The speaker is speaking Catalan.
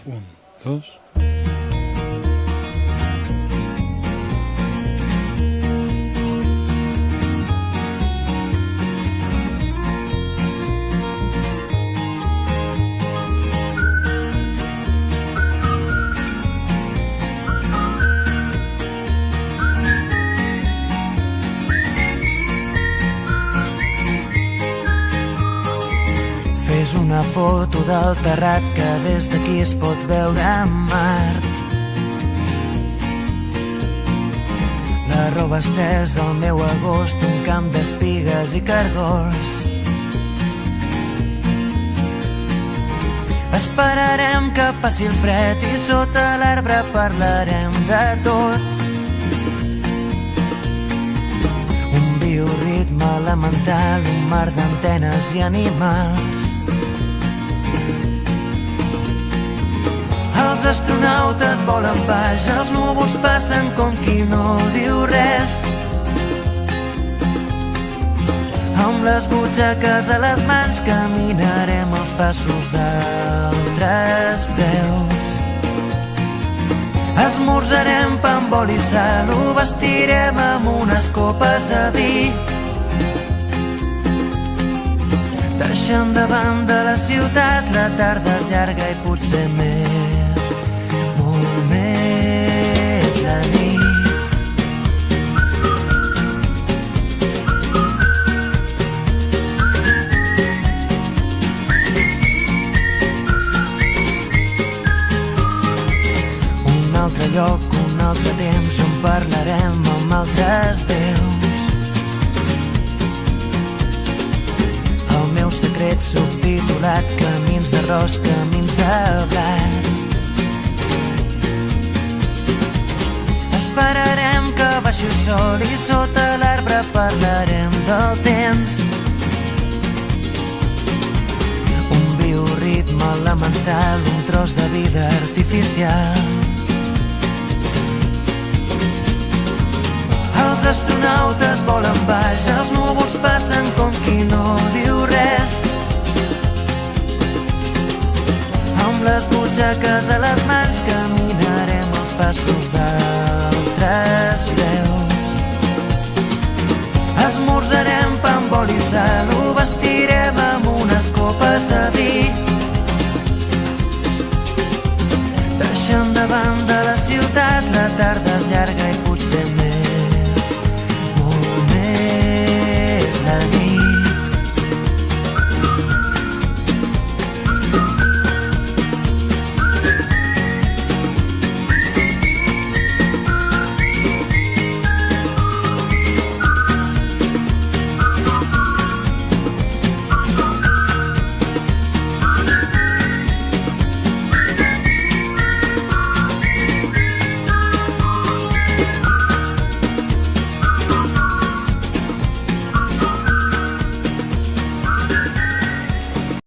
Un, dos... Fes una foto del terrat que des d'aquí es pot veure en Mart. La roba estesa al meu agost, un camp d'espigues i cargols. Esperarem que passi el fred i sota l'arbre parlarem de tot. Un bioritme elemental, un mar d'antenes i animals. Els astronautes volen baix, els núvols passen com qui no diu res. Amb les butxaques a les mans caminarem els passos d'altres peus. Esmorzarem pa amb oli i sal, ho vestirem amb unes copes de vi. Deixant de banda la ciutat, la tarda és llarga i potser més, molt més la nit. Un altre lloc, un altre temps on parlarem amb altres déus. El meu secret subtitulat, camins d'arròs, camins de blat. Esperarem que baixi el sol i sota l'arbre parlarem del temps. Un bioritme elemental, un tros de vida artificial. Els astronautes volen baix, els núvols passen com qui no diu res. Amb les butxaques a les mans caminarem els passos d'altres peus. Esmorzarem pa amb oli i sal, ho vestirem